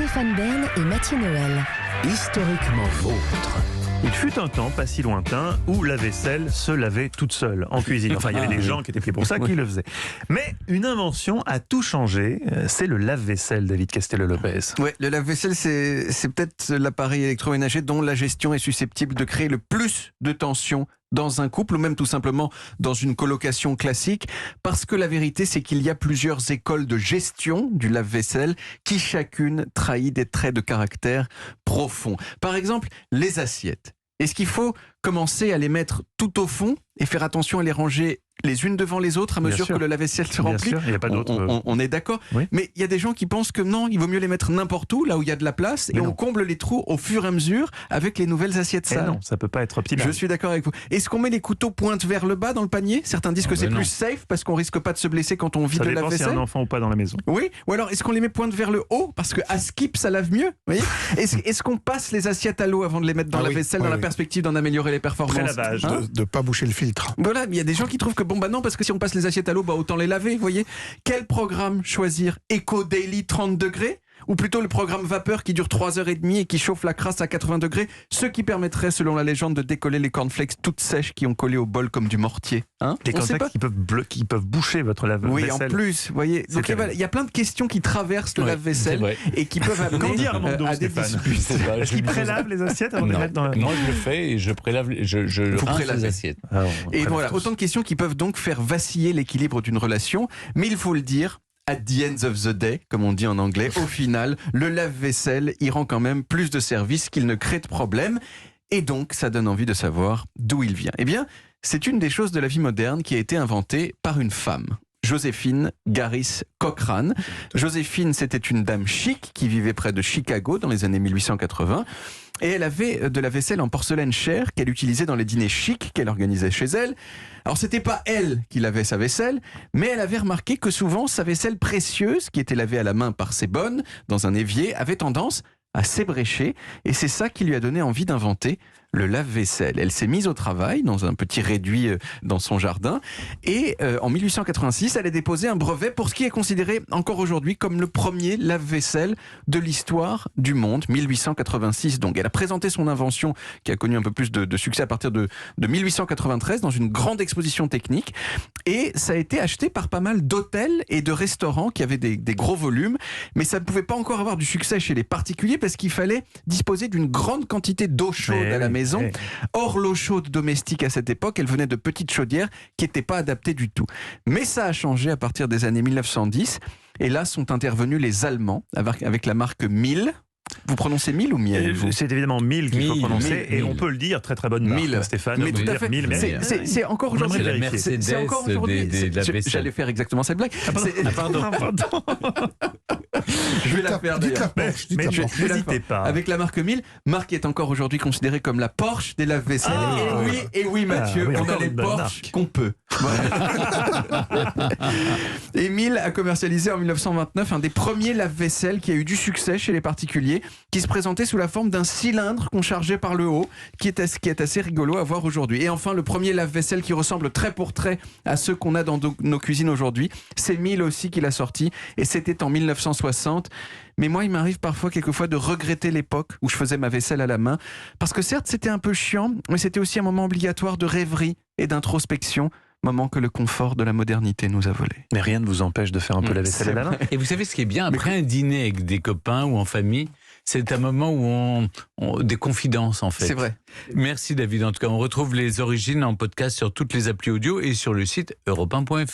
Stéphane Bern et Mathieu Noël. Historiquement vôtre. Il fut un temps, pas si lointain, où la vaisselle se lavait toute seule en cuisine. Enfin, il y avait des gens qui étaient pris pour ça qui le faisaient. Mais une invention a tout changé, c'est le lave-vaisselle, David Castello-Lopez. Ouais, le lave-vaisselle, c'est peut-être l'appareil électroménager dont la gestion est susceptible de créer le plus de tension dans un couple ou même tout simplement dans une colocation classique, parce que la vérité c'est qu'il y a plusieurs écoles de gestion du lave-vaisselle qui chacune trahit des traits de caractère profonds. Par exemple, les assiettes. Est-ce qu'il faut commencer à les mettre tout au fond et faire attention à les ranger les unes devant les autres à mesure que le lave-vaisselle se remplit? Bien sûr, il n'y a pas d'autre. On est d'accord. Oui. Mais il y a des gens qui pensent que non, il vaut mieux les mettre n'importe où, là où il y a de la place, et on comble les trous au fur et à mesure avec les nouvelles assiettes sales. Non, ça peut pas être optimal. Je suis d'accord avec vous. Est-ce qu'on met les couteaux pointe vers le bas dans le panier? Certains disent que c'est plus safe parce qu'on risque pas de se blesser quand on vide Ça le dépend s'il y a lave-vaisselle. un enfant ou pas dans la maison. Oui. Ou alors est-ce qu'on les met pointe vers le haut parce que à skip ça lave mieux? Vous voyez. Est-ce qu'on passe les assiettes à l'eau avant de les mettre dans la vaisselle dans la perspective d'en améliorer les performances? Pré-lavage. De ne pas boucher le filtre. Voilà, mais il y a des gens qui trouvent que bon bah non, parce que si on passe les assiettes à l'eau, bah autant les laver, vous voyez. Quel programme choisir? Eco Daily 30 degrés? Ou plutôt le programme vapeur qui dure 3h30 et qui chauffe la crasse à 80 degrés, ce qui permettrait, selon la légende, de décoller les cornflakes toutes sèches qui ont collé au bol comme du mortier. Hein? Des cornflakes qui peuvent boucher votre lave-vaisselle. Oui, en plus, vous voyez. Donc il y a plein de questions qui traversent le lave-vaisselle et qui peuvent amener Qu'en dire, Armando, à des Stéphane? disputes. Est-ce qu'ils prélave les assiettes avant de les mettre dans la... Moi, je le fais et je prélave, je rince prélavez. les assiettes. Et voilà, autant de questions qui peuvent donc faire vaciller l'équilibre d'une relation. Mais il faut le dire, at the end of the day, comme on dit en anglais, au final, le lave-vaisselle, il rend quand même plus de services qu'il ne crée de problèmes. Et donc, ça donne envie de savoir d'où il vient. Eh bien, c'est une des choses de la vie moderne qui a été inventée par une femme. Joséphine Garis Cochrane. Joséphine, c'était une dame chic qui vivait près de Chicago dans les années 1880. Et elle avait de la vaisselle en porcelaine chère qu'elle utilisait dans les dîners chics qu'elle organisait chez elle. Alors c'était pas elle qui lavait sa vaisselle, mais elle avait remarqué que souvent sa vaisselle précieuse, qui était lavée à la main par ses bonnes, dans un évier, avait tendance à s'ébrécher. Et c'est ça qui lui a donné envie d'inventer le lave-vaisselle. Elle s'est mise au travail dans un petit réduit dans son jardin et en 1886, elle a déposé un brevet pour ce qui est considéré encore aujourd'hui comme le premier lave-vaisselle de l'histoire du monde, 1886. Donc elle a présenté son invention qui a connu un peu plus de succès à partir de 1893 dans une grande exposition technique et ça a été acheté par pas mal d'hôtels et de restaurants qui avaient des gros volumes, mais ça ne pouvait pas encore avoir du succès chez les particuliers parce qu'il fallait disposer d'une grande quantité d'eau chaude à la maison. Or, l'eau chaude domestique à cette époque, elle venait de petites chaudières qui n'étaient pas adaptées du tout. Mais ça a changé à partir des années 1910. Et là sont intervenus les Allemands avec la marque Miele. Vous prononcez Miele ou Miel? C'est évidemment Miele qu'il faut prononcer. Et Miele. on peut le dire, très très bonne marque, Miele. Stéphane. Mais On peut tout à dire fait. Miele, mais- C'est encore aujourd'hui. J'aimerais la vérifier. Mercedes C'est encore aujourd'hui. de la vaisselle. J'allais faire exactement cette blague. Pardon. Je vais la faire Dites la d'ailleurs. Porsche, dites Mais la je- Porsche. n'hésitez pas. Avec la marque Miele, marque qui est encore aujourd'hui considérée comme la Porsche des lave-vaisselle. Ah. Et oui Mathieu, Ah, oui, on a encore les une bonne Porsche marque. qu'on peut. Voilà. Et Miele a commercialisé en 1929 un des premiers lave-vaisselle qui a eu du succès chez les particuliers, qui se présentait sous la forme d'un cylindre qu'on chargeait par le haut, qui est assez rigolo à voir aujourd'hui. Et enfin, le premier lave-vaisselle qui ressemble trait pour trait à ceux qu'on a dans nos cuisines aujourd'hui, c'est Miele aussi qui l'a sorti, et c'était en 1960. Mais moi, il m'arrive parfois, quelquefois, de regretter l'époque où je faisais ma vaisselle à la main, parce que certes, c'était un peu chiant, mais c'était aussi un moment obligatoire de rêverie et d'introspection, moment que le confort de la modernité nous a volé. Mais rien ne vous empêche de faire un peu la vaisselle à la main. Et vous savez ce qui est bien, après un dîner avec des copains ou en famille, c'est un moment où des confidences en fait. C'est vrai. Merci David, en tout cas on retrouve les origines en podcast sur toutes les applis audio et sur le site europe1.fr.